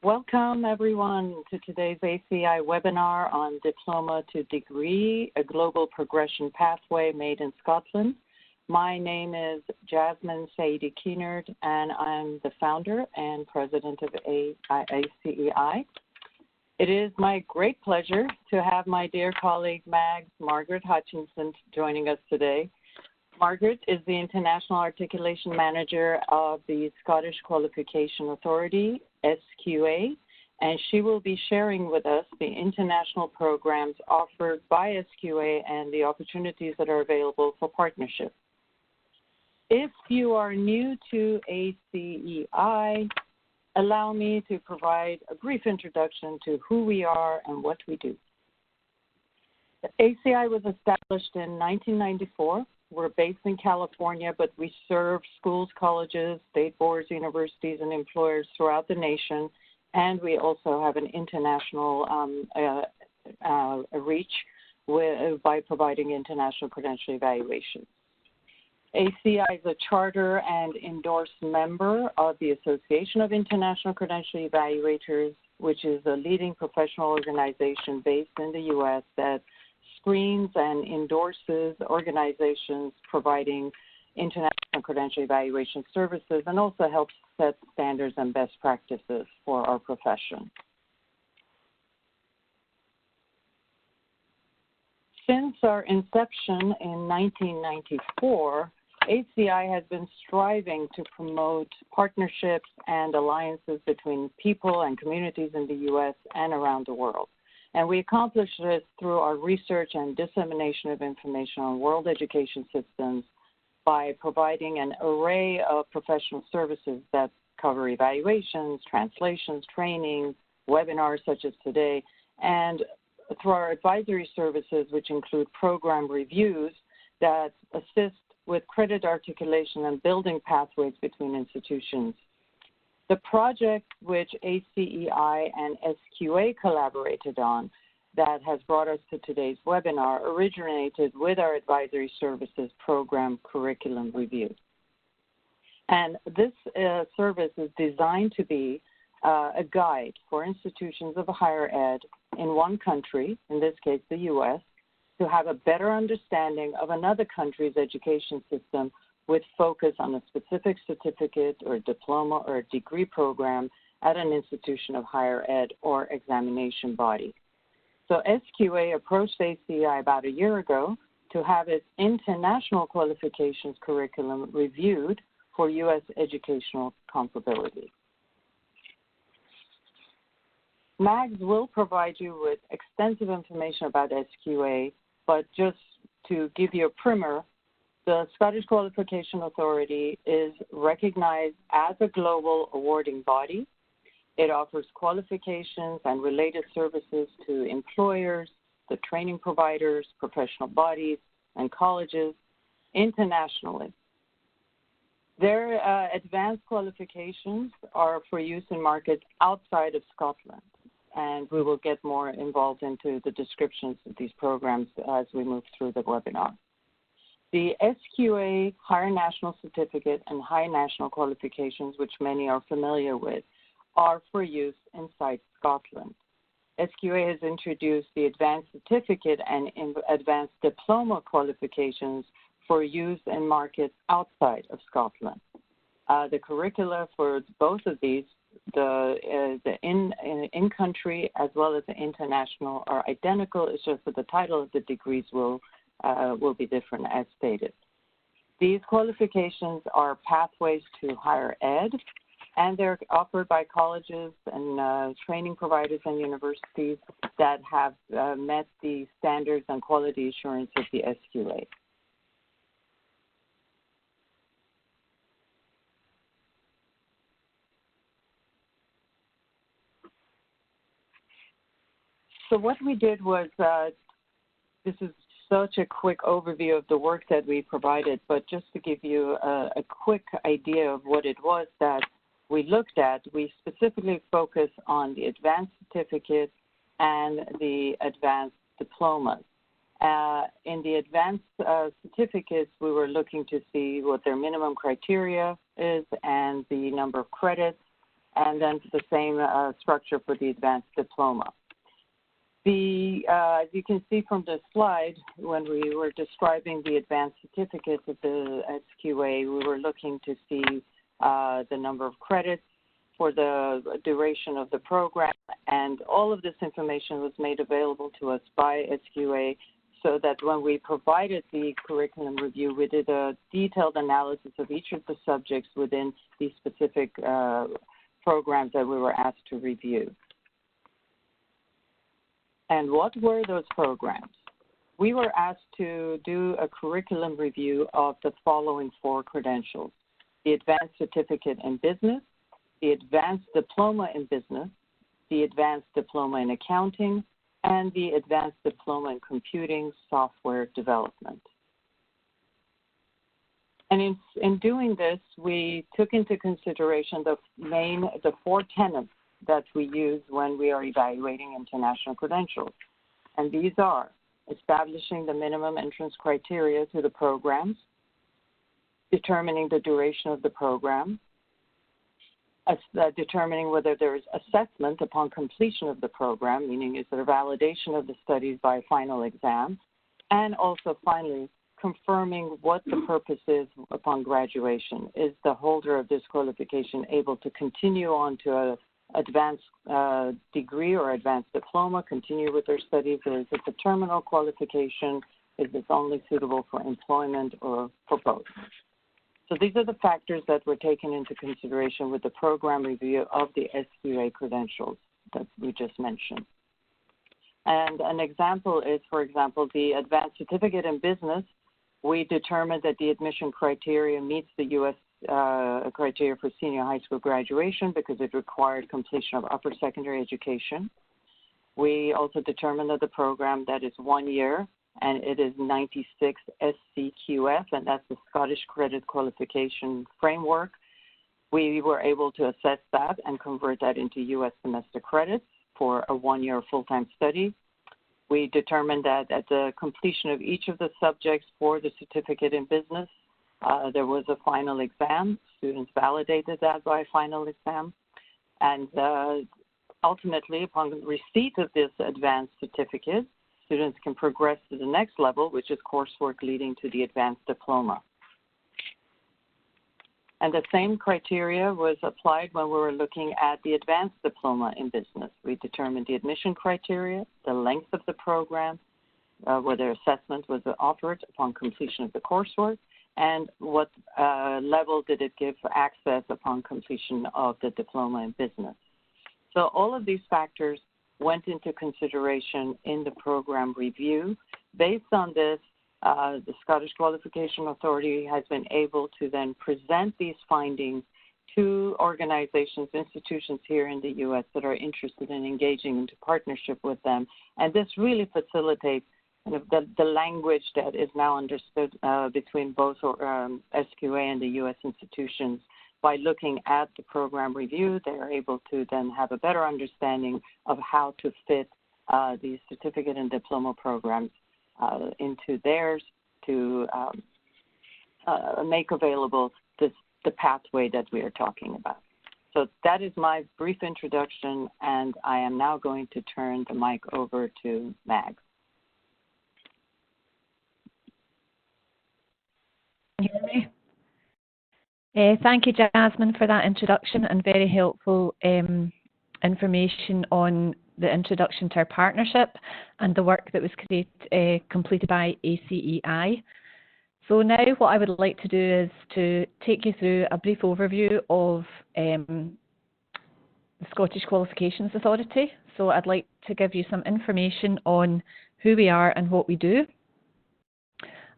Welcome, everyone, to today's ACEI webinar on Diploma to Degree, a global progression pathway made in Scotland. My name is Jasmine Saidi Keenard, and I'm the founder and president of ACEI. It is my great pleasure to have my dear colleague, Margaret Hutchinson, joining us today. Margaret is the International Articulation Manager of the Scottish Qualification Authority, SQA, and she will be sharing with us the international programs offered by SQA and the opportunities that are available for partnership. If you are new to ACEI, allow me to provide a brief introduction to who we are and what we do. The ACEI was established in 1994. We're based in California, but we serve schools, colleges, state boards, universities, and employers throughout the nation. And we also have an international reach by providing international credential evaluation. ACEI is a charter and endorsed member of the Association of International Credential Evaluators, which is a leading professional organization based in the U.S. that screens and endorses organizations providing international credential evaluation services and also helps set standards and best practices for our profession. Since our inception in 1994, ACEI has been striving to promote partnerships and alliances between people and communities in the U.S. and around the world. And we accomplish this through our research and dissemination of information on world education systems by providing an array of professional services that cover evaluations, translations, training, webinars such as today, and through our advisory services, which include program reviews that assist with credit articulation and building pathways between institutions. The project which ACEI and SQA collaborated on that has brought us to today's webinar originated with our advisory services program curriculum review. And this service is designed to be a guide for institutions of higher ed in one country, in this case the U.S., to have a better understanding of another country's education system with focus on a specific certificate or diploma or a degree program at an institution of higher ed or examination body. So SQA approached ACEI about a year ago to have its international qualifications curriculum reviewed for U.S. educational comparability. Mags will provide you with extensive information about SQA, but just to give you a primer, the Scottish Qualification Authority is recognized as a global awarding body. It offers qualifications and related services to employers, the training providers, professional bodies, and colleges internationally. Their advanced qualifications are for use in markets outside of Scotland, and we will get more involved into the descriptions of these programs as we move through the webinar. The SQA Higher National Certificate and High National Qualifications, which many are familiar with, are for use inside Scotland. SQA has introduced the Advanced Certificate and Advanced Diploma qualifications for use in markets outside of Scotland. The curricula for both of these, the in-country as well as the international, are identical. It's just that the title of the degrees will be different as stated. These qualifications are pathways to higher ed, and they're offered by colleges and training providers and universities that have met the standards and quality assurance of the SQA. So what we did was, this is such a quick overview of the work that we provided, but just to give you a quick idea of what it was that we looked at, we specifically focused on the advanced certificate and the advanced diplomas. In the advanced certificates, we were looking to see what their minimum criteria is and the number of credits and then the same structure for the advanced diploma. As you can see from the slide, when we were describing the advanced certificates at the SQA, we were looking to see the number of credits for the duration of the program, and all of this information was made available to us by SQA, so that when we provided the curriculum review, we did a detailed analysis of each of the subjects within these specific programs that we were asked to review. And what were those programs? We were asked to do a curriculum review of the following 4 credentials: the Advanced Certificate in Business, the Advanced Diploma in Business, the Advanced Diploma in Accounting, and the Advanced Diploma in Computing Software Development. And in doing this, we took into consideration the 4 tenets that we use when we are evaluating international credentials. And these are establishing the minimum entrance criteria to the programs, determining the duration of the program, determining whether there is assessment upon completion of the program, meaning is there a validation of the studies by a final exam, and also finally confirming what the purpose is upon graduation. Is the holder of this qualification able to continue on to an advanced degree or advanced diploma, continue with their studies, or is it a terminal qualification? Is this only suitable for employment or for both? So these are the factors that were taken into consideration with the program review of the SQA credentials that we just mentioned. And an example is, for example, the Advanced Certificate in Business. We determined that the admission criteria meets the U.S. Criteria for senior high school graduation because it required completion of upper secondary education. We also determined that the program that is 1 year, and it is 96 SCQF, and that's the Scottish Credit Qualification Framework. We were able to assess that and convert that into U.S. semester credits for a 1-year full-time study. We determined that at the completion of each of the subjects for the certificate in business, there was a final exam. Students validated that by a final exam. And ultimately, upon the receipt of this advanced certificate, students can progress to the next level, which is coursework leading to the advanced diploma. And the same criteria was applied when we were looking at the advanced diploma in business. We determined the admission criteria, the length of the program, whether assessment was offered upon completion of the coursework, and what level did it give for access upon completion of the diploma in business. So all of these factors went into consideration in the program review. Based on this, the Scottish Qualification Authority has been able to then present these findings to organizations, institutions here in the U.S. that are interested in engaging into partnership with them. And this really facilitates kind of the language that is now understood between both SQA and the U.S. institutions. By looking at the program review, they are able to then have a better understanding of how to fit these certificate and diploma programs into theirs to make available the pathway that we are talking about. So that is my brief introduction, and I am now going to turn the mic over to Mag. Can you hear me? Thank you, Jasmine, for that introduction and very helpful information on the introduction to our partnership and the work that was completed by ACEI. So now what I would like to do is to take you through a brief overview of the Scottish Qualifications Authority. So I'd like to give you some information on who we are and what we do.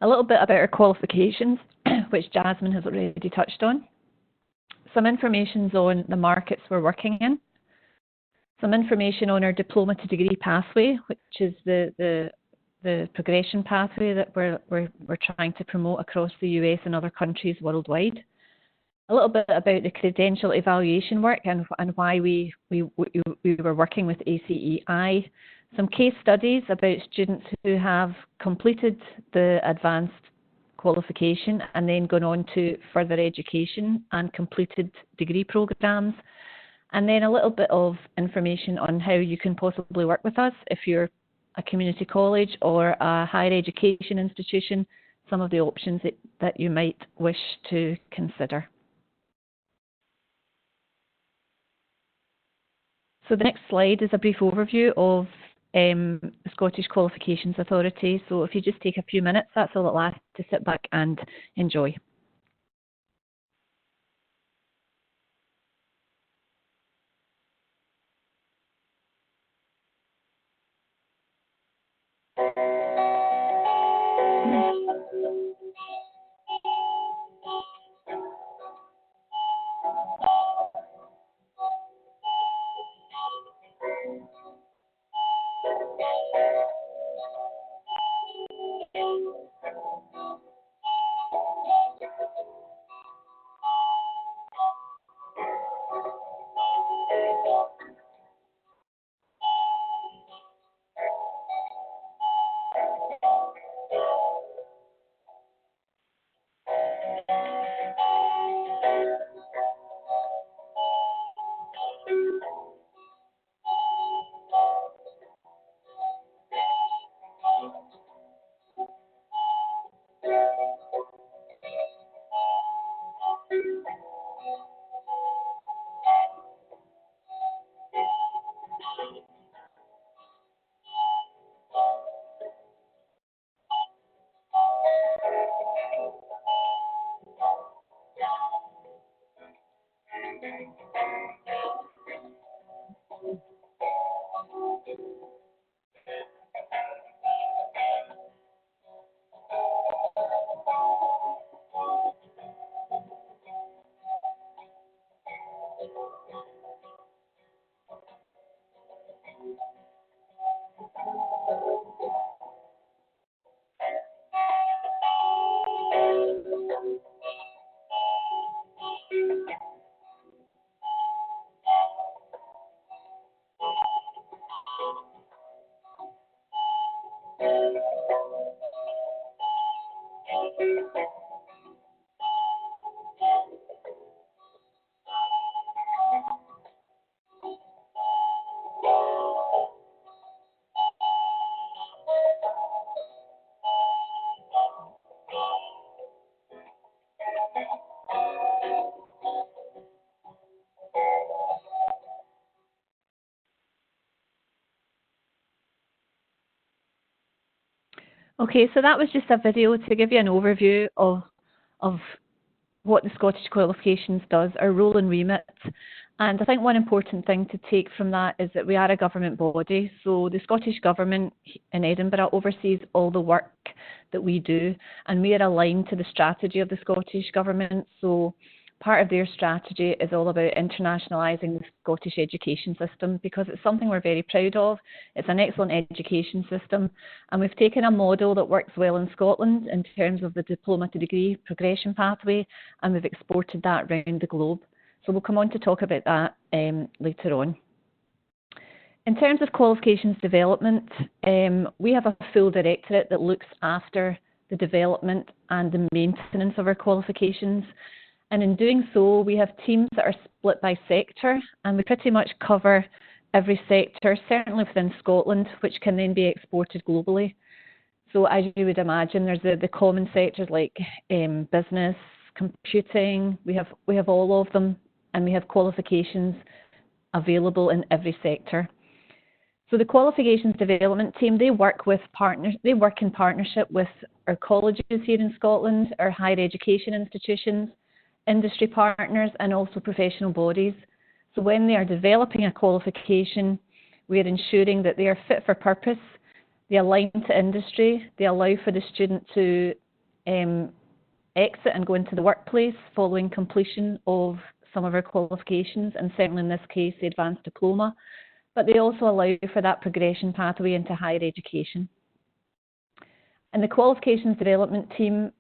A little bit about our qualifications, which Jasmine has already touched on. Some information on the markets we're working in. Some information on our diploma to degree pathway, which is the progression pathway that we're trying to promote across the US and other countries worldwide. A little bit about the credential evaluation work and why we were working with ACEI. Some case studies about students who have completed the advanced qualification and then gone on to further education and completed degree programs. and then a little bit of information on how you can possibly work with us if you're a community college or a higher education institution, some of the options that you might wish to consider. So the next slide is a brief overview of the Scottish Qualifications Authority. So if you just take a few minutes, that's all it lasts, to sit back and enjoy. Okay, so that was just a video to give you an overview of what the Scottish Qualifications does, our role and remit. And I think one important thing to take from that is that we are a government body. So the Scottish Government in Edinburgh oversees all the work that we do, and we are aligned to the strategy of the Scottish Government. So part of their strategy is all about internationalising the Scottish education system, because it's something we're very proud of. It's an excellent education system, and we've taken a model that works well in Scotland in terms of the diploma to degree progression pathway, and we've exported that around the globe. So we'll come on to talk about that later on. In terms of qualifications development, we have a full directorate that looks after the development and the maintenance of our qualifications. And in doing so, we have teams that are split by sector, and we pretty much cover every sector, certainly within Scotland, which can then be exported globally. So as you would imagine, there's the common sectors like business, computing, we have all of them, and we have qualifications available in every sector. So the qualifications development team, they work in partnership with our colleges here in Scotland, our higher education institutions, industry partners, and also professional bodies. So when they are developing a qualification, we are ensuring that they are fit for purpose, they align to industry, they allow for the student to exit and go into the workplace following completion of some of our qualifications, and certainly in this case, the advanced diploma. But they also allow for that progression pathway into higher education. And the qualifications development team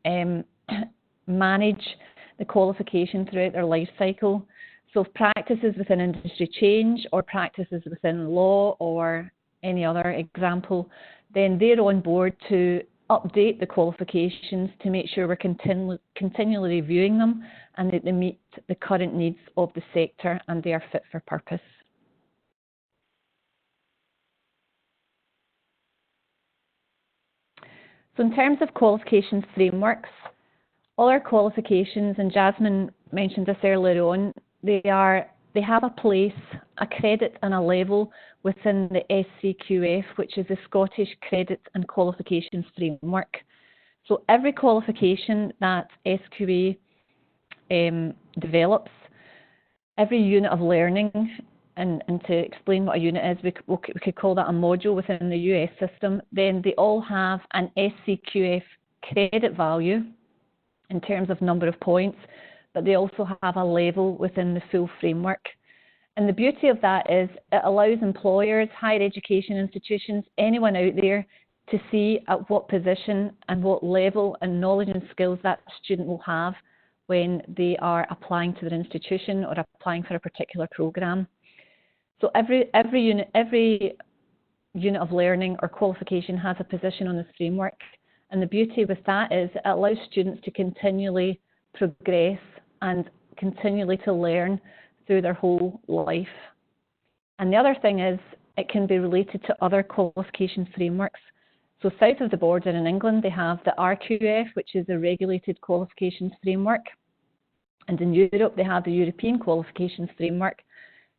manage the qualification throughout their life cycle. So if practices within industry change, or practices within law, or any other example, then they're on board to update the qualifications to make sure we're continually reviewing them and that they meet the current needs of the sector and they are fit for purpose. So in terms of qualifications frameworks, all our qualifications, and Jasmine mentioned this earlier on, they have a place, a credit and a level within the SCQF, which is the Scottish Credit and Qualifications Framework. So every qualification that SQA develops, every unit of learning, and to explain what a unit is, we could call that a module within the US system, then they all have an SCQF credit value in terms of number of points, but they also have a level within the full framework. And the beauty of that is it allows employers, higher education institutions, anyone out there to see at what position and what level and knowledge and skills that student will have when they are applying to their institution or applying for a particular programme. So every unit of learning or qualification has a position on this framework. And the beauty with that is it allows students to continually progress and continually to learn through their whole life. And the other thing is it can be related to other qualification frameworks. So south of the border in England, they have the RQF, which is the Regulated Qualifications Framework. And in Europe, they have the European Qualifications Framework.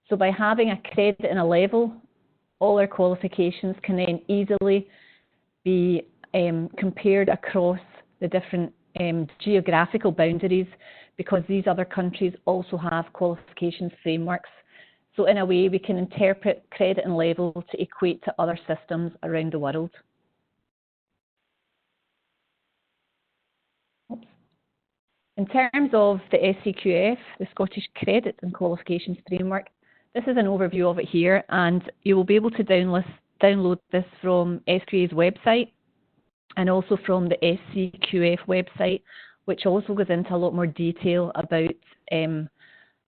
So by having a credit and a level, all our qualifications can then easily be compared across the different geographical boundaries, because these other countries also have qualifications frameworks. So in a way, we can interpret credit and level to equate to other systems around the world. In terms of the SCQF, the Scottish Credit and Qualifications Framework, this is an overview of it here, and you will be able to download this from SQA's website and also from the SCQF website, which also goes into a lot more detail about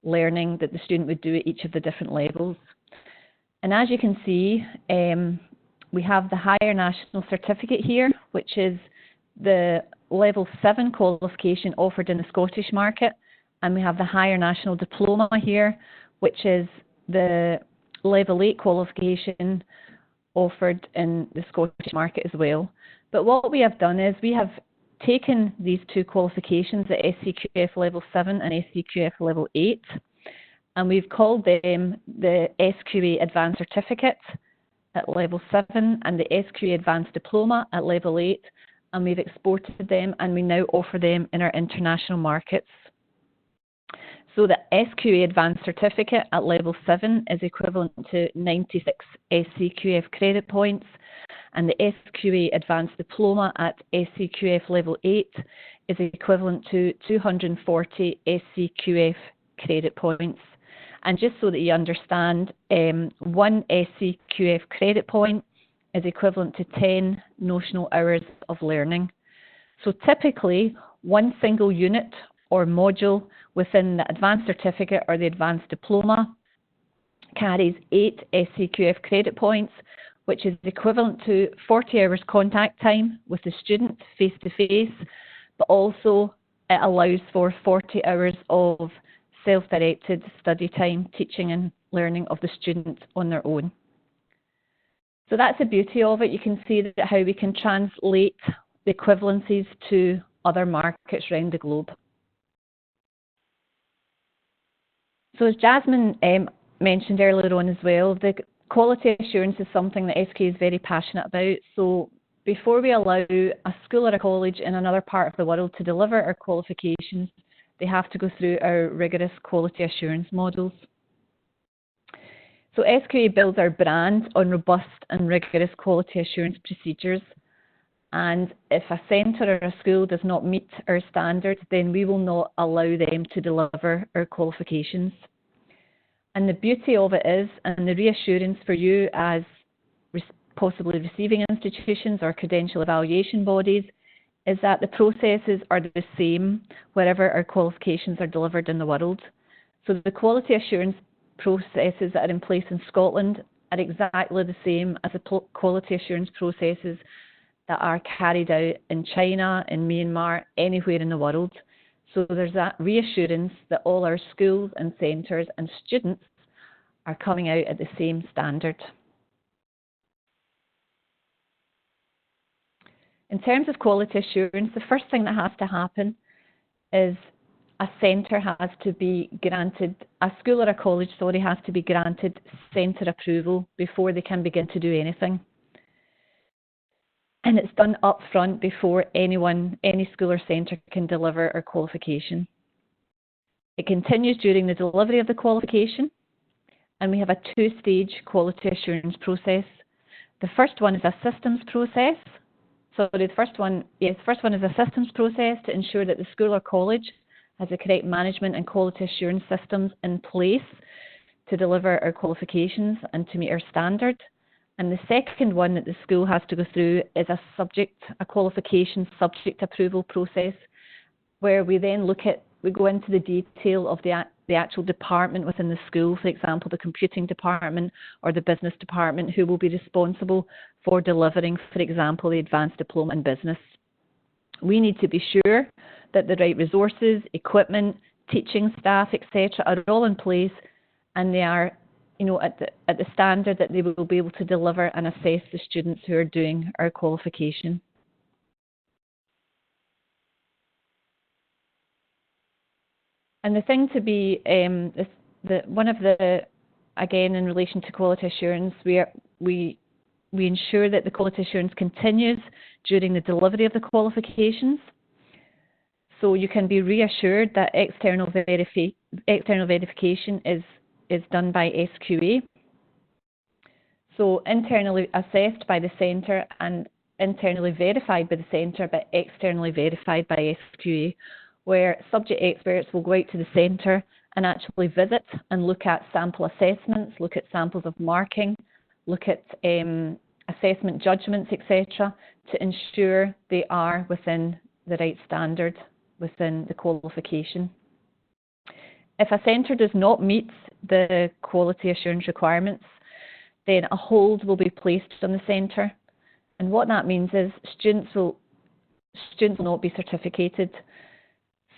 learning that the student would do at each of the different levels. And as you can see, we have the Higher National Certificate here, which is the Level 7 qualification offered in the Scottish market, and we have the Higher National Diploma here, which is the Level 8 qualification offered in the Scottish market as well. But what we have done is we have taken these two qualifications, the SCQF Level 7 and SCQF Level 8, and we've called them the SQA Advanced Certificate at Level 7 and the SQA Advanced Diploma at Level 8, and we've exported them and we now offer them in our international markets. So the SQA Advanced Certificate at Level 7 is equivalent to 96 SCQF credit points, and the SQA Advanced Diploma at SCQF Level 8 is equivalent to 240 SCQF credit points. And just so that you understand, one SCQF credit point is equivalent to 10 notional hours of learning. So typically, one single unit or module within the Advanced Certificate or the Advanced Diploma carries 8 SCQF credit points, which is equivalent to 40 hours contact time with the student face-to-face, but also it allows for 40 hours of self-directed study time, teaching and learning of the student on their own. So that's the beauty of it. You can see that how we can translate the equivalencies to other markets around the globe. So as Jasmine mentioned earlier on as well, the quality assurance is something that SQA is very passionate about. So before we allow a school or a college in another part of the world to deliver our qualifications, they have to go through our rigorous quality assurance models. So SQA builds our brand on robust and rigorous quality assurance procedures. And if a centre or a school does not meet our standards, then we will not allow them to deliver our qualifications. And the beauty of it is, and the reassurance for you as possibly receiving institutions or credential evaluation bodies, is that the processes are the same wherever our qualifications are delivered in the world. So the quality assurance processes that are in place in Scotland are exactly the same as the quality assurance processes that are carried out in China, in Myanmar, anywhere in the world. So there's that reassurance that all our schools and centres and students are coming out at the same standard. In terms of quality assurance, the first thing that has to happen is a centre has to be granted, a school or a college, sorry, has to be granted centre approval before they can begin to do anything. And it's done up front before any school or centre can deliver a qualification. It continues during the delivery of the qualification, and we have a two-stage quality assurance process. The first one is a systems process. So the first one is a systems process to ensure that the school or college has the correct management and quality assurance systems in place to deliver our qualifications and to meet our standard. And the second one that the school has to go through is a qualification subject approval process, where we then go into the detail of the actual department within the school, for example, the computing department or the business department, who will be responsible for delivering, for example, the advanced diploma in business. We need to be sure that the right resources, equipment, teaching staff, etc., are all in place, and they are, at the standard that they will be able to deliver and assess the students who are doing our qualification. And the thing to be, again, in relation to quality assurance, we ensure that the quality assurance continues during the delivery of the qualifications. So you can be reassured that external verification is done by SQA. So internally assessed by the centre and internally verified by the centre, but externally verified by SQA, where subject experts will go out to the centre and actually visit and look at sample assessments, look at samples of marking, look at assessment judgments, etc., to ensure they are within the right standard within the qualification. If a centre does not meet the quality assurance requirements, then a hold will be placed on the centre. And what that means is students will not be certificated.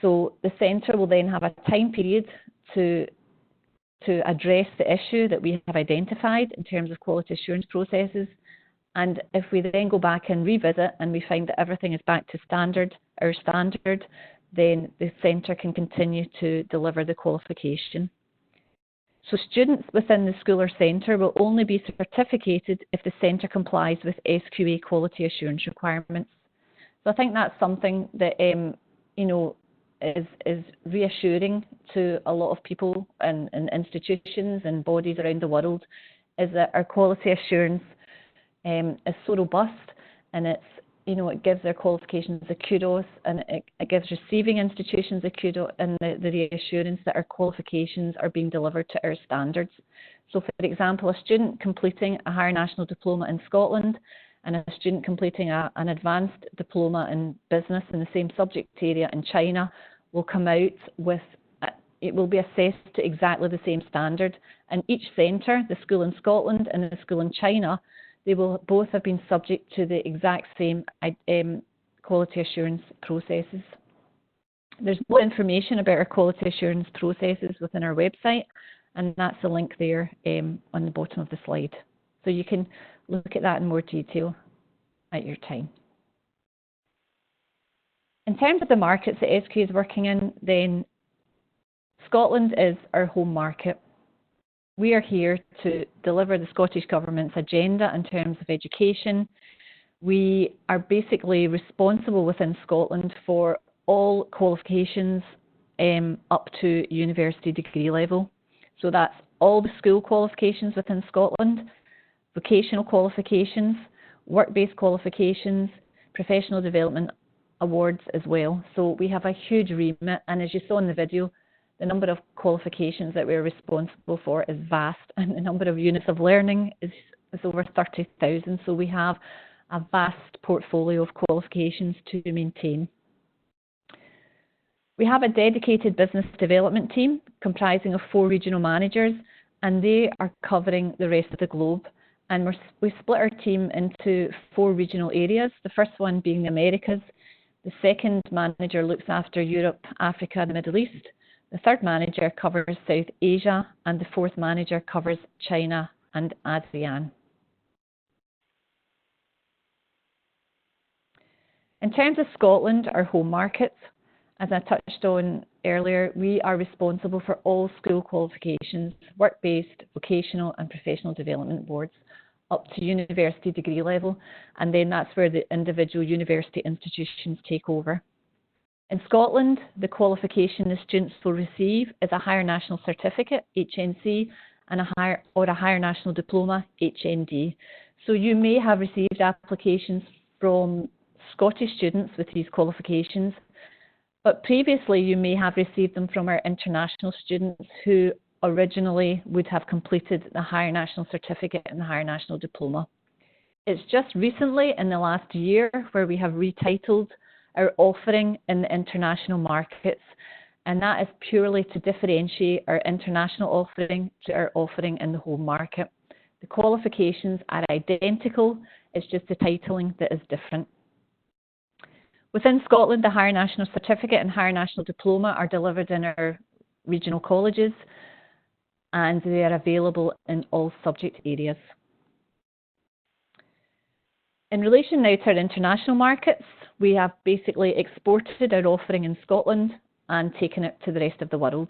So the centre will then have a time period to address the issue that we have identified in terms of quality assurance processes. And if we then go back and revisit and we find that everything is back to our standard, then the centre can continue to deliver the qualification. So students within the school or centre will only be certificated if the centre complies with SQA quality assurance requirements. So I think that's something that is reassuring to a lot of people and institutions and bodies around the world, is that our quality assurance is so robust, and it gives their qualifications the kudos, and it gives receiving institutions the kudos and the reassurance that our qualifications are being delivered to our standards. So, for example, a student completing a higher national diploma in Scotland and a student completing an advanced diploma in business in the same subject area in China will come out with, it will be assessed to exactly the same standard. And each centre, the school in Scotland and the school in China, they will both have been subject to the exact same quality assurance processes. There's more information about our quality assurance processes within our website, and that's the link there on the bottom of the slide. So you can look at that in more detail at your time. In terms of the markets that SQA is working in, then Scotland is our home market. We are here to deliver the Scottish Government's agenda in terms of education. We are basically responsible within Scotland for all qualifications up to university degree level. So that's all the school qualifications within Scotland, vocational qualifications, work-based qualifications, professional development awards as well. So we have a huge remit, and as you saw in the video, the number of qualifications that we're responsible for is vast, and the number of units of learning is over 30,000. So we have a vast portfolio of qualifications to maintain. We have a dedicated business development team comprising of 4 regional managers, and they are covering the rest of the globe. And we split our team into 4 regional areas, the first one being the Americas, the The second manager looks after Europe, Africa, and the Middle East. The third manager covers South Asia, and the fourth manager covers China and ASEAN. In terms of Scotland, our home market, as I touched on earlier, we are responsible for all school qualifications, work-based, vocational and professional development boards, up to university degree level, and then that's where the individual university institutions take over. In Scotland, the qualification the students will receive is a Higher National Certificate, HNC, and a Higher National Diploma, HND. So you may have received applications from Scottish students with these qualifications, but previously you may have received them from our international students who originally would have completed the Higher National Certificate and the Higher National Diploma. It's just recently, in the last year, where we have retitled our offering in the international markets, and that is purely to differentiate our international offering to our offering in the home market. The qualifications are identical, it's just the titling that is different. Within Scotland, the Higher National Certificate and Higher National Diploma are delivered in our regional colleges, and they are available in all subject areas. In relation now to our international markets, we have basically exported our offering in Scotland and taken it to the rest of the world.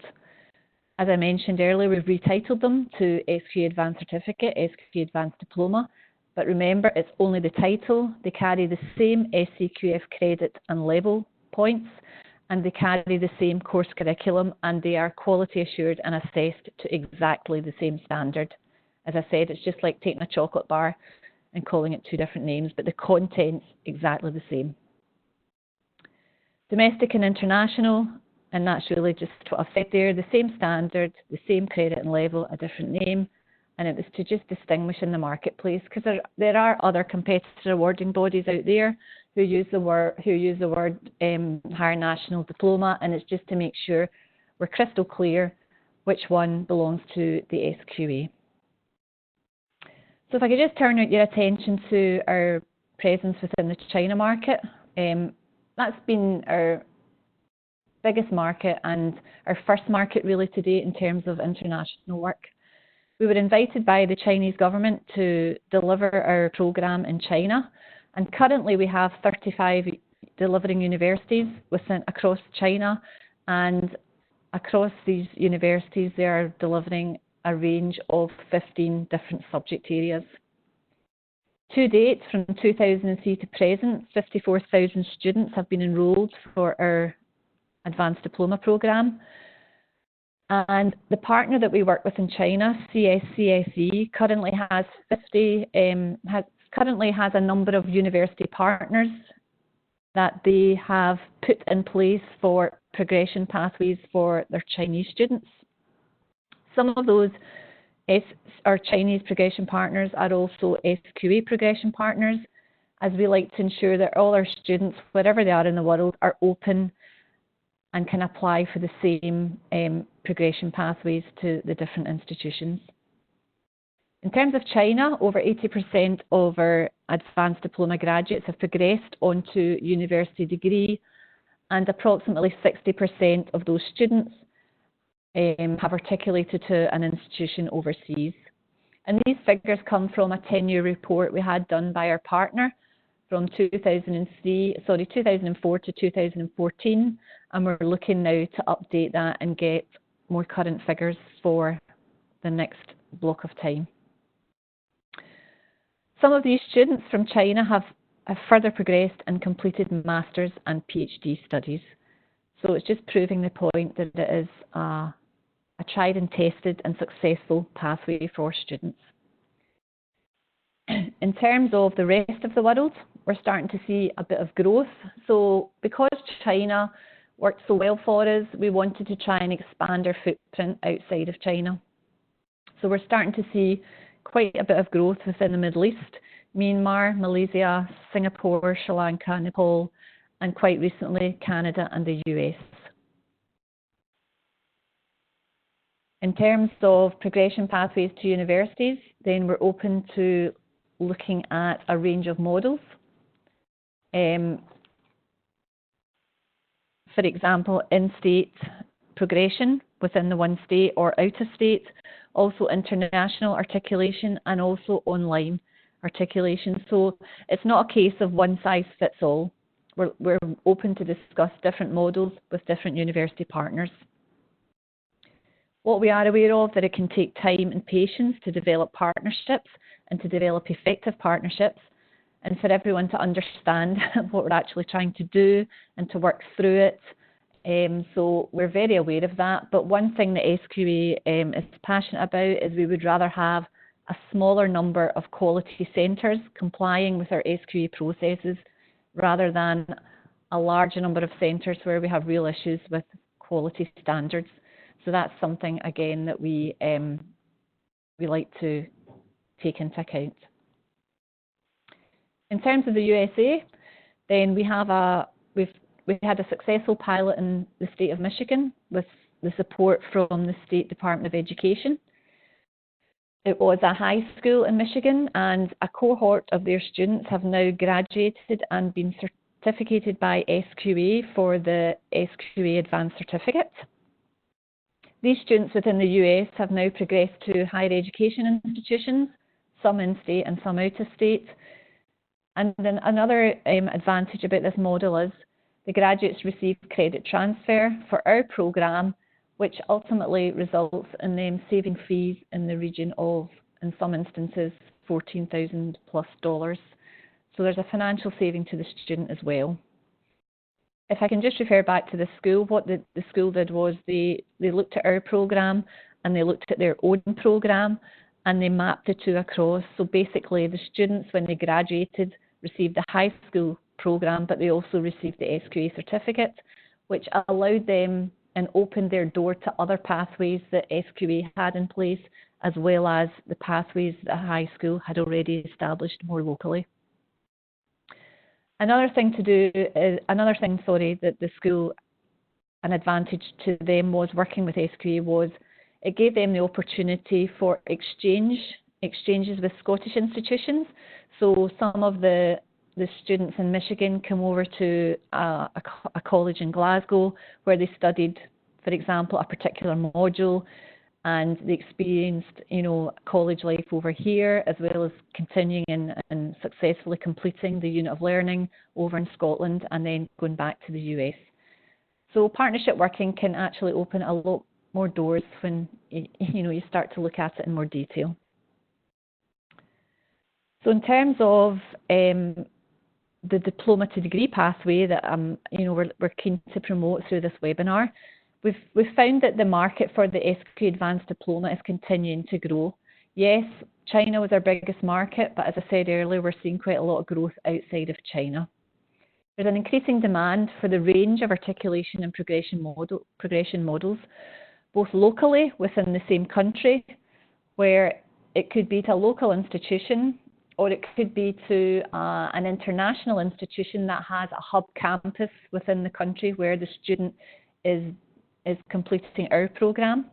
As I mentioned earlier, we've retitled them to SQA Advanced Certificate, SQA Advanced Diploma, but remember, it's only the title. They carry the same SCQF credit and level points, and they carry the same course curriculum, and they are quality assured and assessed to exactly the same standard. As I said, it's just like taking a chocolate bar and calling it two different names, but the content's exactly the same. Domestic and international, and that's really just what I've said there, the same standard, the same credit and level, a different name, and it was to just distinguish in the marketplace, because there are other competitor awarding bodies out there who use the word Higher National Diploma, and it's just to make sure we're crystal clear which one belongs to the SQA. So if I could just turn your attention to our presence within the China market. That's been our biggest market and our first market really to date in terms of international work. We were invited by the Chinese government to deliver our programme in China, and currently we have 35 delivering universities across China, and across these universities they are delivering a range of 15 different subject areas. To date, from 2003 to present, 54,000 students have been enrolled for our Advanced Diploma programme. And the partner that we work with in China, CSCSE, currently has a number of university partners that they have put in place for progression pathways for their Chinese students. Some of those our Chinese progression partners are also SQA progression partners, as we like to ensure that all our students, wherever they are in the world, are open and can apply for the same progression pathways to the different institutions. In terms of China, over 80% of our Advanced Diploma graduates have progressed onto university degree, and approximately 60% of those students have articulated to an institution overseas. And these figures come from a 10-year report we had done by our partner from 2004 to 2014, and we're looking now to update that and get more current figures for the next block of time. Some of these students from China have further progressed and completed master's and PhD studies. So it's just proving the point that it is a tried and tested and successful pathway for students. In terms of the rest of the world, we're starting to see a bit of growth. So because China worked so well for us, we wanted to try and expand our footprint outside of China. So we're starting to see quite a bit of growth within the Middle East, Myanmar, Malaysia, Singapore, Sri Lanka, Nepal, and quite recently Canada and the US. In terms of progression pathways to universities, then we're open to looking at a range of models. for example, in-state progression within the one state or out of state, also international articulation, and also online articulation. So it's not a case of one size fits all. We're open to discuss different models with different university partners. What we are aware of that it can take time and patience to develop partnerships and to develop effective partnerships, and for everyone to understand what we're actually trying to do and to work through it. So we're very aware of that. But one thing that SQA is passionate about is we would rather have a smaller number of quality centres complying with our SQA processes rather than a larger number of centres where we have real issues with quality standards. So that's something, again, that we like to take into account. In terms of the USA, then we had a successful pilot in the state of Michigan with the support from the State Department of Education. It was a high school in Michigan, and a cohort of their students have now graduated and been certificated by SQA for the SQA Advanced Certificate. These students within the US have now progressed to higher education institutions, some in-state and some out of state. And then another advantage about this model is the graduates receive credit transfer for our programme, which ultimately results in them saving fees in the region of, in some instances, $14,000 plus. So there's a financial saving to the student as well. If I can just refer back to the school, what the school did was they looked at our programme and they looked at their own programme and they mapped the two across. So basically the students, when they graduated, received the high school programme, but they also received the SQA certificate, which allowed them and opened their door to other pathways that SQA had in place, as well as the pathways that high school had already established more locally. Another thing that the school, an advantage to them was working with SQA was it gave them the opportunity for exchanges with Scottish institutions. So some of the students in Michigan come over to a college in Glasgow where they studied, for example, a particular module, and they experienced, college life over here, as well as continuing and successfully completing the unit of learning over in Scotland and then going back to the US. So partnership working can actually open a lot more doors when you start to look at it in more detail. So in terms of the diploma to degree pathway that we're keen to promote through this webinar, we've found that the market for the SQA Advanced Diploma is continuing to grow. Yes, China was our biggest market, but as I said earlier, we're seeing quite a lot of growth outside of China. There's an increasing demand for the range of articulation and progression models, both locally within the same country, where it could be to a local institution, or it could be to an international institution that has a hub campus within the country where the student is completing our programme.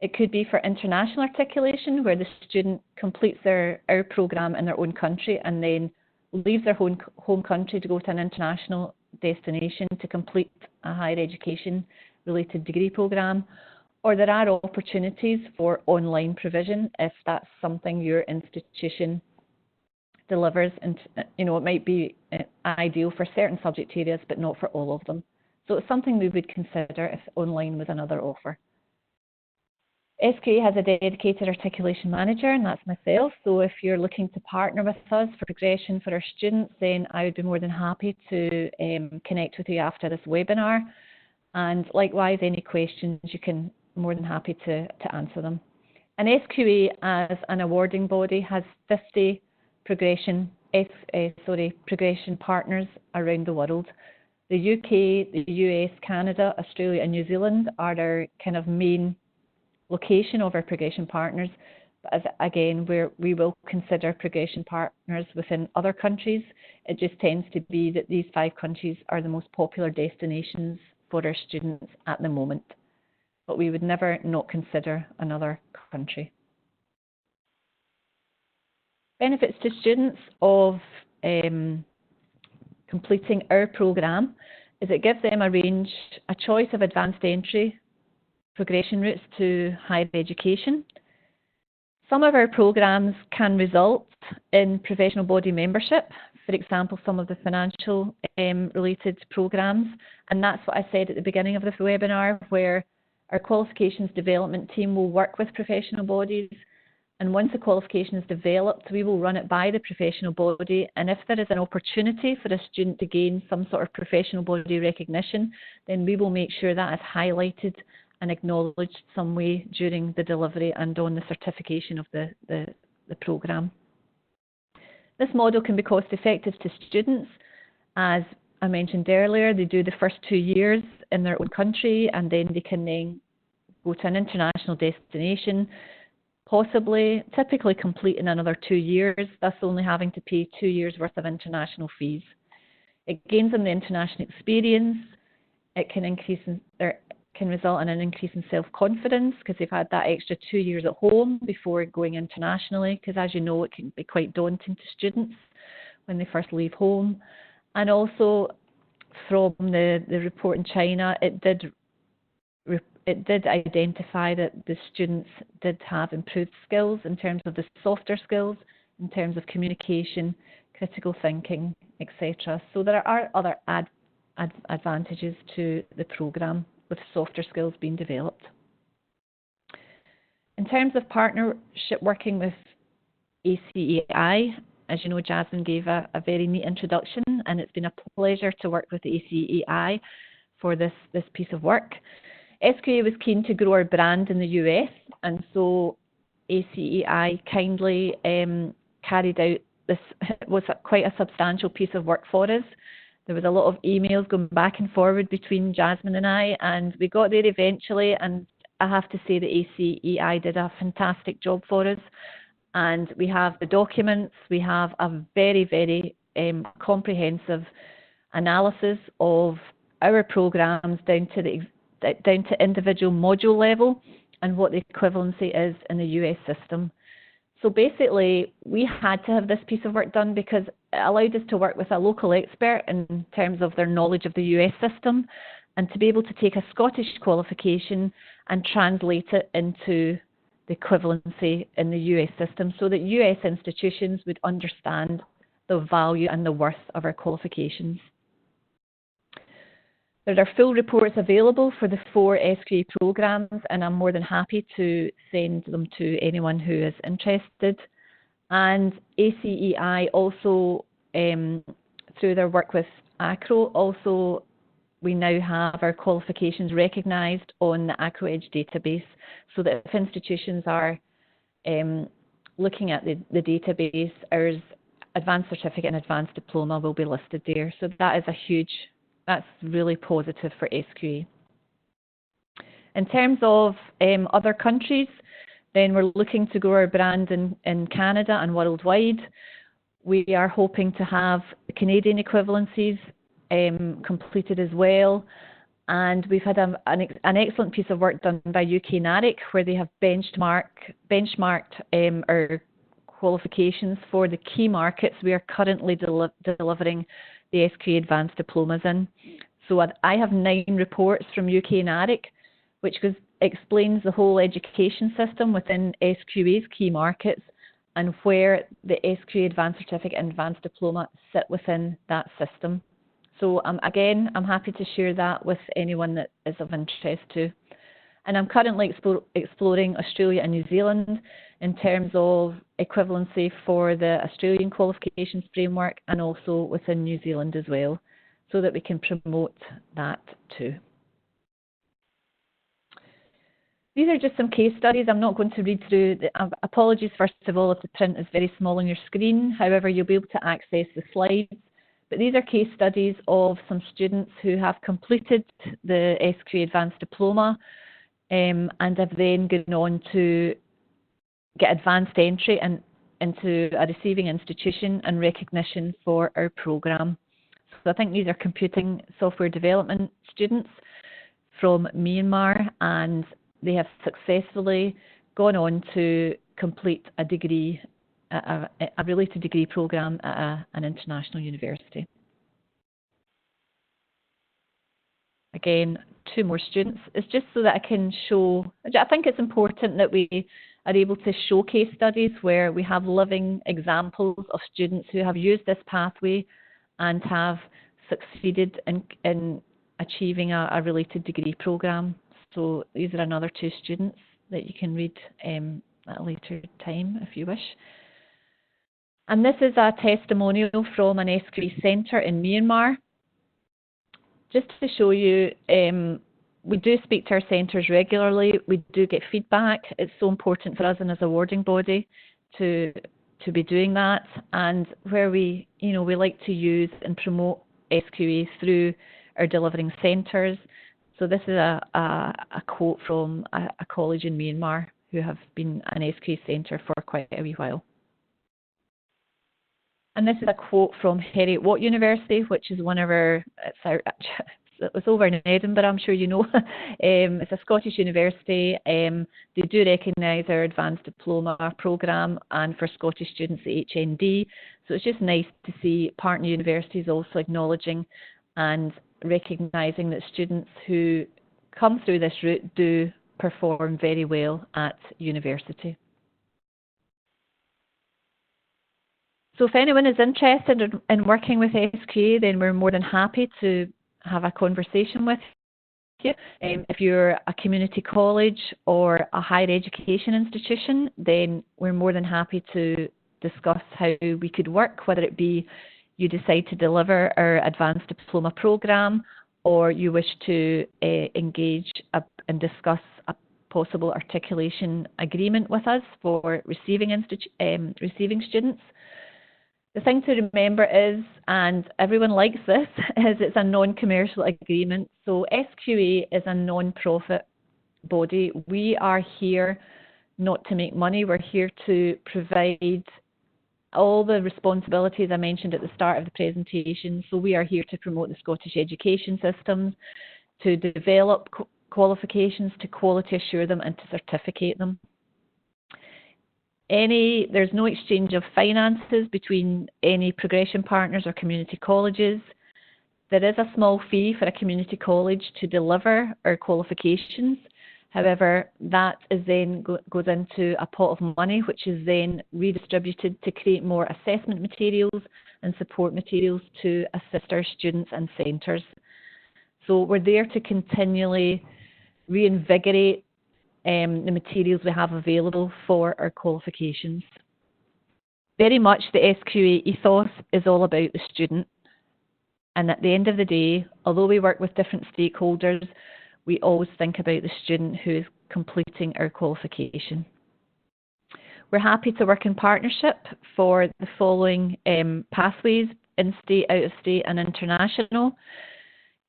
It could be for international articulation, where the student completes our programme in their own country and then leaves their home country to go to an international destination to complete a higher education related degree programme. Or there are opportunities for online provision if that's something your institution delivers, and it might be ideal for certain subject areas but not for all of them. So it's something we would consider if online was another offer. SQA has a dedicated articulation manager, and that's myself. So if you're looking to partner with us for progression for our students, then I would be more than happy to connect with you after this webinar. And likewise, any questions, you can more than happy to answer them. And SQA, as an awarding body, has 50 progression partners around the world. The UK, the US, Canada, Australia and New Zealand are our kind of main location of our progression partners. But again, we will consider progression partners within other countries. It just tends to be that these 5 countries are the most popular destinations for our students at the moment. But we would never not consider another country. Benefits to students of completing our programme is it gives them a choice of advanced entry progression routes to higher education. Some of our programs can result in professional body membership, for example, some of the financial related programs, and that's what I said at the beginning of the webinar, where our qualifications development team will work with professional bodies, and once the qualification is developed, we will run it by the professional body, and if there is an opportunity for a student to gain some sort of professional body recognition, then we will make sure that is highlighted and acknowledged some way during the delivery and on the certification of the programme. This model can be cost effective to students. As I mentioned earlier, they do the first 2 years in their own country, and then they can then go to an international destination, typically complete in another 2 years, thus only having to pay 2 years worth of international fees. It gains them the international experience. It can result in an increase in self-confidence because they've had that extra 2 years at home before going internationally, because as you know, it can be quite daunting to students when they first leave home. And also from the report in China, it did identify that the students did have improved skills in terms of the softer skills, in terms of communication, critical thinking, etc. So there are other advantages to the programme with softer skills being developed. In terms of partnership working with ACEI, as you know, Jasmine gave a very neat introduction, and it's been a pleasure to work with ACEI for this piece of work. SQA was keen to grow our brand in the US, and so ACEI kindly carried out this. It was quite a substantial piece of work for us. There was a lot of emails going back and forward between Jasmine and I, and we got there eventually, and I have to say that ACEI did a fantastic job for us. And we have the documents, we have a very, very comprehensive analysis of our programs down to individual module level and what the equivalency is in the US system. So basically, we had to have this piece of work done because it allowed us to work with a local expert in terms of their knowledge of the US system, and to be able to take a Scottish qualification and translate it into the equivalency in the US system so that US institutions would understand the value and the worth of our qualifications. There are full reports available for the 4 SQA programs, and I'm more than happy to send them to anyone who is interested. And ACEI also, through their work with ACRO, also we now have our qualifications recognised on the ACRO-Edge database, so that if institutions are looking at the database, our advanced certificate and advanced diploma will be listed there. So that is that's really positive for SQA. In terms of other countries, then we're looking to grow our brand in Canada and worldwide. We are hoping to have the Canadian equivalencies completed as well. And we've had an excellent piece of work done by UK NARIC, where they have benchmarked our qualifications for the key markets we are currently delivering the SQA Advanced Diplomas in. So I have 9 reports from UK NARIC, which explains the whole education system within SQA's key markets and where the SQA Advanced Certificate and Advanced Diploma sit within that system. So again, I'm happy to share that with anyone that is of interest too. And I'm currently exploring Australia and New Zealand in terms of equivalency for the Australian qualifications framework, and also within New Zealand as well, so that we can promote that too. These are just some case studies. I'm not going to read through. Apologies, first of all, if the print is very small on your screen. However, you'll be able to access the slides. But these are case studies of some students who have completed the SQA Advanced Diploma and have then gone on to get advanced entry into a receiving institution and recognition for our programme. So I think these are computing software development students from Myanmar, and they have successfully gone on to complete a degree, a related degree programme at an international university. again, 2 more students. It's just so that I can show, I think it's important that we are able to show case studies where we have living examples of students who have used this pathway and have succeeded in achieving a related degree programme. So these are another 2 students that you can read at a later time if you wish. And this is a testimonial from an ACEI centre in Myanmar. Just to show you, we do speak to our centres regularly. We do get feedback. It's so important for us and as a awarding body to be doing that. And where we like to use and promote SQA through our delivering centres. So this is a quote from a college in Myanmar who have been an SQA centre for quite a wee while. And this is a quote from Heriot Watt University, which is one of our, it's over in Edinburgh, I'm sure you know. It's a Scottish university. They do recognise our Advanced Diploma programme and for Scottish students the HND. So it's just nice to see partner universities also acknowledging and recognising that students who come through this route do perform very well at university. So if anyone is interested in working with SQA, then we're more than happy to have a conversation with you. If you're a community college or a higher education institution, then we're more than happy to discuss how we could work, whether it be you decide to deliver our Advanced Diploma programme or you wish to engage and discuss a possible articulation agreement with us for receiving students. The thing to remember is, and everyone likes this, is it's a non-commercial agreement. So SQA is a non-profit body. We are here not to make money. We're here to provide all the responsibilities I mentioned at the start of the presentation. So we are here to promote the Scottish education systems, to develop qualifications, to quality assure them and to certificate them. There's no exchange of finances between any progression partners or community colleges. There is a small fee for a community college to deliver our qualifications. However, that is then goes into a pot of money, which is then redistributed to create more assessment materials and support materials to assist our students and centres. So we're there to continually reinvigorate the materials we have available for our qualifications. Very much the SQA ethos is all about the student. And at the end of the day, although we work with different stakeholders, we always think about the student who is completing our qualification. We're happy to work in partnership for the following pathways: in-state, out-of-state and international.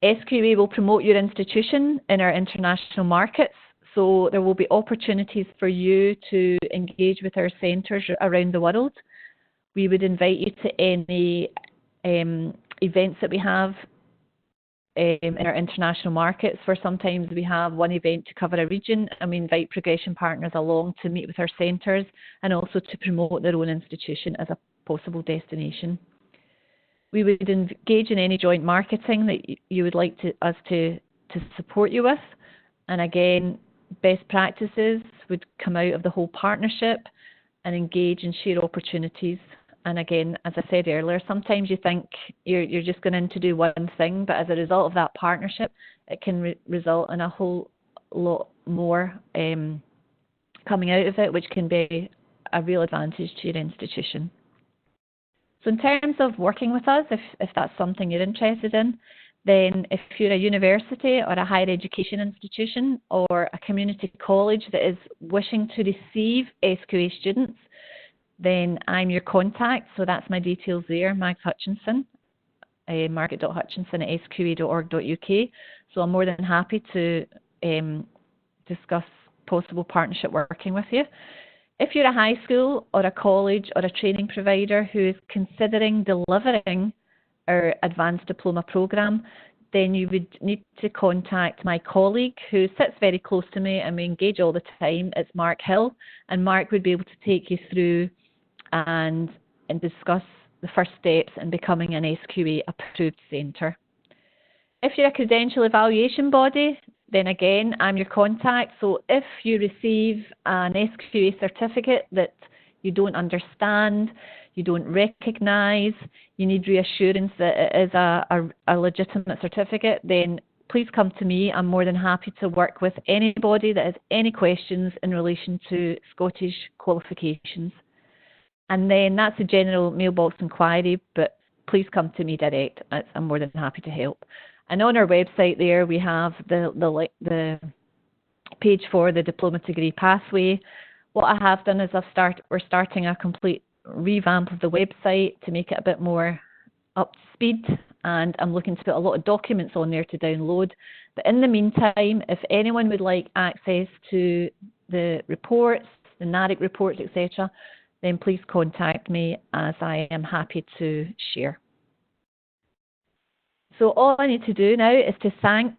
SQA will promote your institution in our international markets. So there will be opportunities for you to engage with our centres around the world. We would invite you to any events that we have in our international markets, where sometimes we have one event to cover a region and we invite progression partners along to meet with our centres and also to promote their own institution as a possible destination. We would engage in any joint marketing that you would like us to support you with. And again, best practices would come out of the whole partnership and engage and share opportunities. And again, as I said earlier, sometimes you think you're just going in to do one thing, but as a result of that partnership, it can result in a whole lot more coming out of it, which can be a real advantage to your institution. So in terms of working with us, if that's something you're interested in, then if you're a university or a higher education institution or a community college that is wishing to receive SQA students, then I'm your contact. So that's my details there, Mags Hutchinson, margaret.hutchinson@sqa.org.uk. So I'm more than happy to discuss possible partnership working with you. If you're a high school or a college or a training provider who is considering delivering our Advanced Diploma programme, then you would need to contact my colleague who sits very close to me and we engage all the time. It's Mark Hill, and Mark would be able to take you through and discuss the first steps in becoming an SQA approved centre. If you're a credential evaluation body, then again, I'm your contact. So if you receive an SQA certificate that you don't understand, you don't recognise, you need reassurance that it is a legitimate certificate, then please come to me. I'm more than happy to work with anybody that has any questions in relation to Scottish qualifications. And then that's a general mailbox inquiry, but please come to me direct. I'm more than happy to help. And on our website there, we have the page for the diploma degree pathway. What I have done is we're starting a complete revamp of the website to make it a bit more up to speed, and I'm looking to put a lot of documents on there to download. But in the meantime, if anyone would like access to the reports, the NARIC reports, etc., then please contact me, as I am happy to share. So all I need to do now is to thank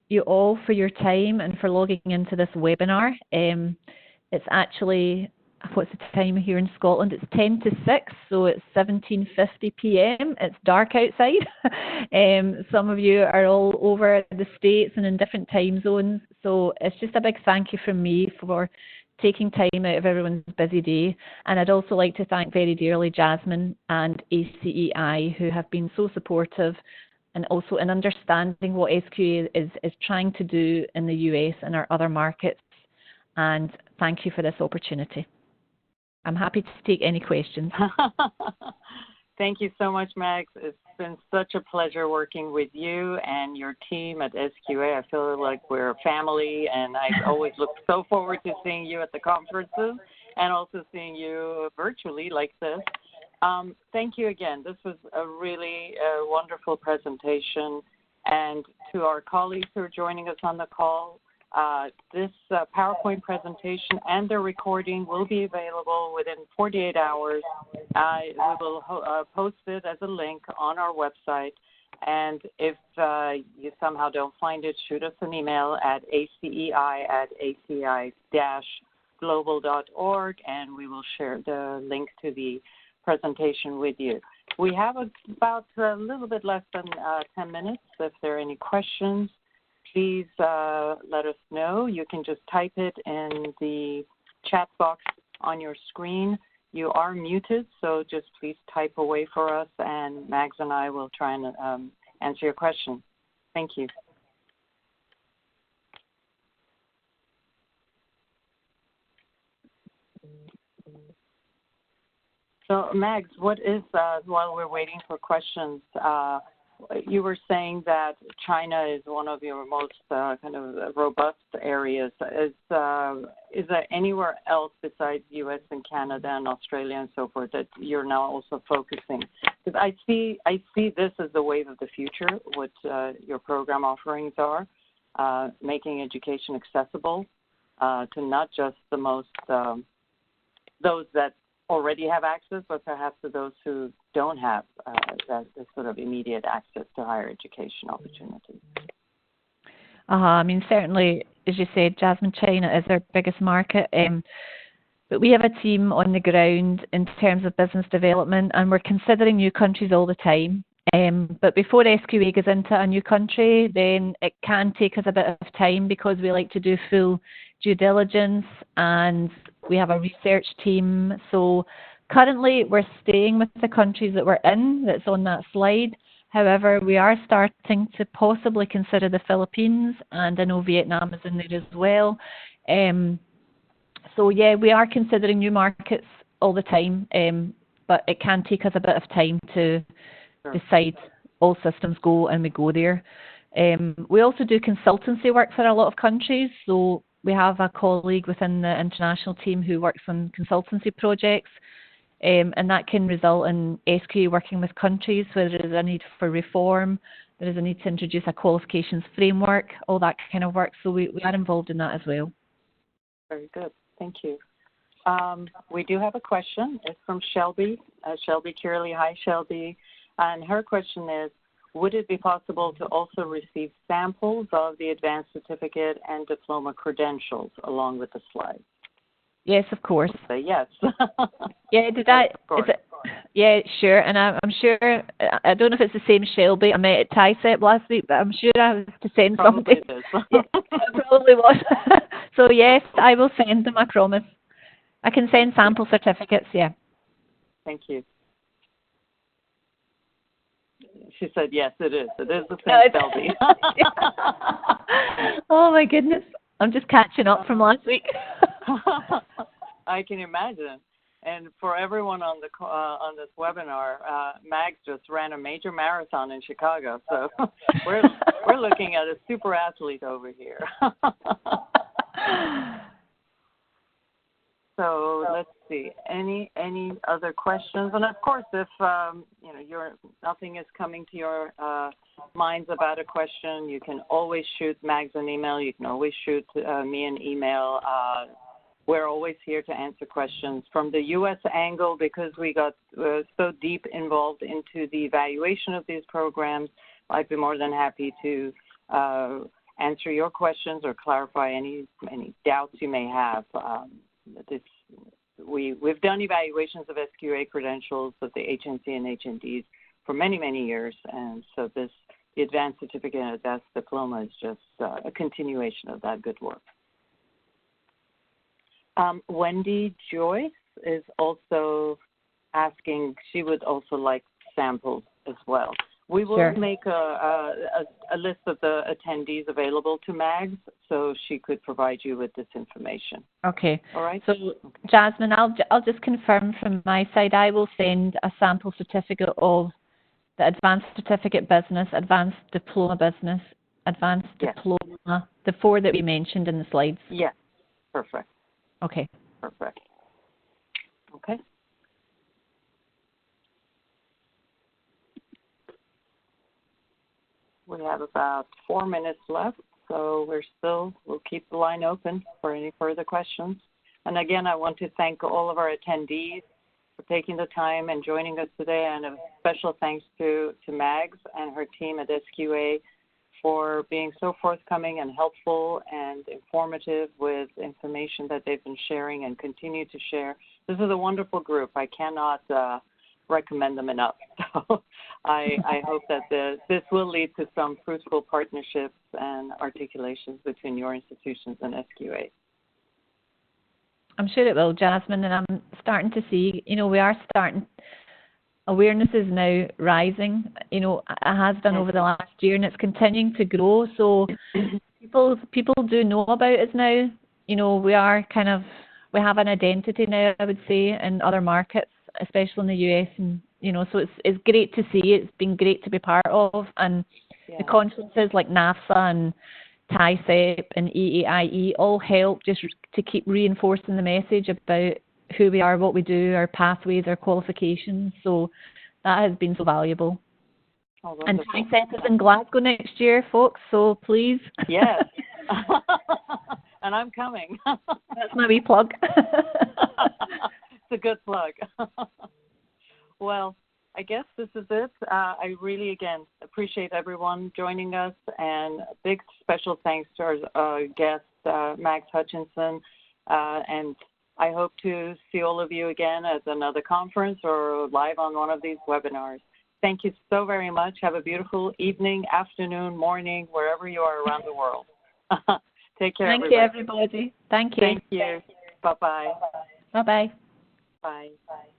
you all for your time and for logging into this webinar. It's actually, what's the time here in Scotland? It's 10 to 6, so it's 17:50 p.m. It's dark outside. Some of you are all over the States and in different time zones. So it's just a big thank you from me for taking time out of everyone's busy day. And I'd also like to thank very dearly Jasmine and ACEI, who have been so supportive and also in understanding what SQA is trying to do in the US and our other markets. And thank you for this opportunity. I'm happy to take any questions. Thank you so much, Mags. It's been such a pleasure working with you and your team at SQA. I feel like we're a family, and I always look so forward to seeing you at the conferences and also seeing you virtually like this. Thank you again. This was a really wonderful presentation. And to our colleagues who are joining us on the call, this PowerPoint presentation and the recording will be available within 48 hours. We will post it as a link on our website. And if you somehow don't find it, shoot us an email at acei@acei-global.org, and we will share the link to the presentation with you. We have about a little bit less than 10 minutes. If there are any questions, please let us know. You can just type it in the chat box on your screen. You are muted, so just please type away for us, and Mags and I will try and answer your question. Thank you. So, Mags, what is, while we're waiting for questions, you were saying that China is one of your most kind of robust areas. Is there anywhere else besides U.S. and Canada and Australia and so forth that you're now also focusing? Because I see this as the wave of the future, what your program offerings are, making education accessible to not just the most, those that already have access, but perhaps to those who don't have that sort of immediate access to higher education opportunities. I mean, certainly, as you said, Jasmine, China is our biggest market. But we have a team on the ground in terms of business development, and we're considering new countries all the time. But before SQA goes into a new country, then it can take us a bit of time because we like to do full due diligence, and we have a research team. So currently we're staying with the countries that we're in, that's on that slide. However, we are starting to possibly consider the Philippines, and I know Vietnam is in there as well. So yeah, we are considering new markets all the time, but it can take us a bit of time to decide all systems go and we go there. We also do consultancy work for a lot of countries. So we have a colleague within the international team who works on consultancy projects, and that can result in SQA working with countries where there is a need for reform, there is a need to introduce a qualifications framework, all that kind of work. So we are involved in that as well. Very good. Thank you. We do have a question. It's from Shelby. Shelby Curley. Hi, Shelby. And her question is, would it be possible to also receive samples of the advanced certificate and diploma credentials along with the slides? Yes, of course. Say yes. Yeah, did I? Is it? Yeah, sure. And I'm sure. I don't know if it's the same Shelby I met at TICEP last week, but I'm sure I was to send Probably somebody. it is. Yeah, it probably was. So yes, I will send them. I promise. I can send sample certificates. Yeah. Thank you. She said, yes, it is. It is the No, same Shelby. Oh my goodness. I'm just catching up from last week. I can imagine. And for everyone on this webinar, Mags just ran a major marathon in Chicago, so we're looking at a super athlete over here. So let's see. Any other questions? And of course, if nothing is coming to your minds about a question, you can always shoot Mags an email. You can always shoot me an email. We're always here to answer questions from the U.S. angle because we got so deep involved into the evaluation of these programs. I'd be more than happy to answer your questions or clarify any doubts you may have. We've done evaluations of SQA credentials of the HNC and HNDs for many, many years, and so the Advanced Certificate and Advanced Diploma is just a continuation of that good work. Wendy Joyce is also asking, she would also like samples as well. We will make a list of the attendees available to Mags, so she could provide you with this information. Okay. All right. So, Jasmine, I'll just confirm from my side. I will send a sample certificate of the Advanced Certificate Business, Advanced Diploma Business, Advanced Diploma, the 4 that we mentioned in the slides. Yes. Perfect. Okay. Perfect. Okay. We have about 4 minutes left, so we'll keep the line open for any further questions. And again, I want to thank all of our attendees for taking the time and joining us today, and a special thanks to Mags and her team at SQA for being so forthcoming and helpful and informative with information that they've been sharing and continue to share. This is a wonderful group. I cannot recommend them enough. So I hope that this will lead to some fruitful partnerships and articulations between your institutions and SQA. I'm sure it will, Jasmine, and I'm starting to see, we are starting, awareness is now rising, it has done over the last year, and it's continuing to grow, so people do know about us now. We have an identity now, I would say, in other markets, especially in the US, and so it's great to see. It's been great to be part of, and the conferences like NAFSA and TICEP and AAIE all help just to keep reinforcing the message about who we are, what we do, our pathways, our qualifications. So that has been so valuable. Oh, and TICEP is in Glasgow next year, folks, so please. Yes. And I'm coming. That's my wee plug. It's a good plug. Well, I guess this is it. I really, again, appreciate everyone joining us, and a big special thanks to our guest, Mags Hutchinson, and I hope to see all of you again at another conference or live on one of these webinars. Thank you so very much. Have a beautiful evening, afternoon, morning, wherever you are around the world. Take care, everybody. Thank you, everybody. Thank you. Thank you. Bye-bye. Bye-bye. Bye. Bye.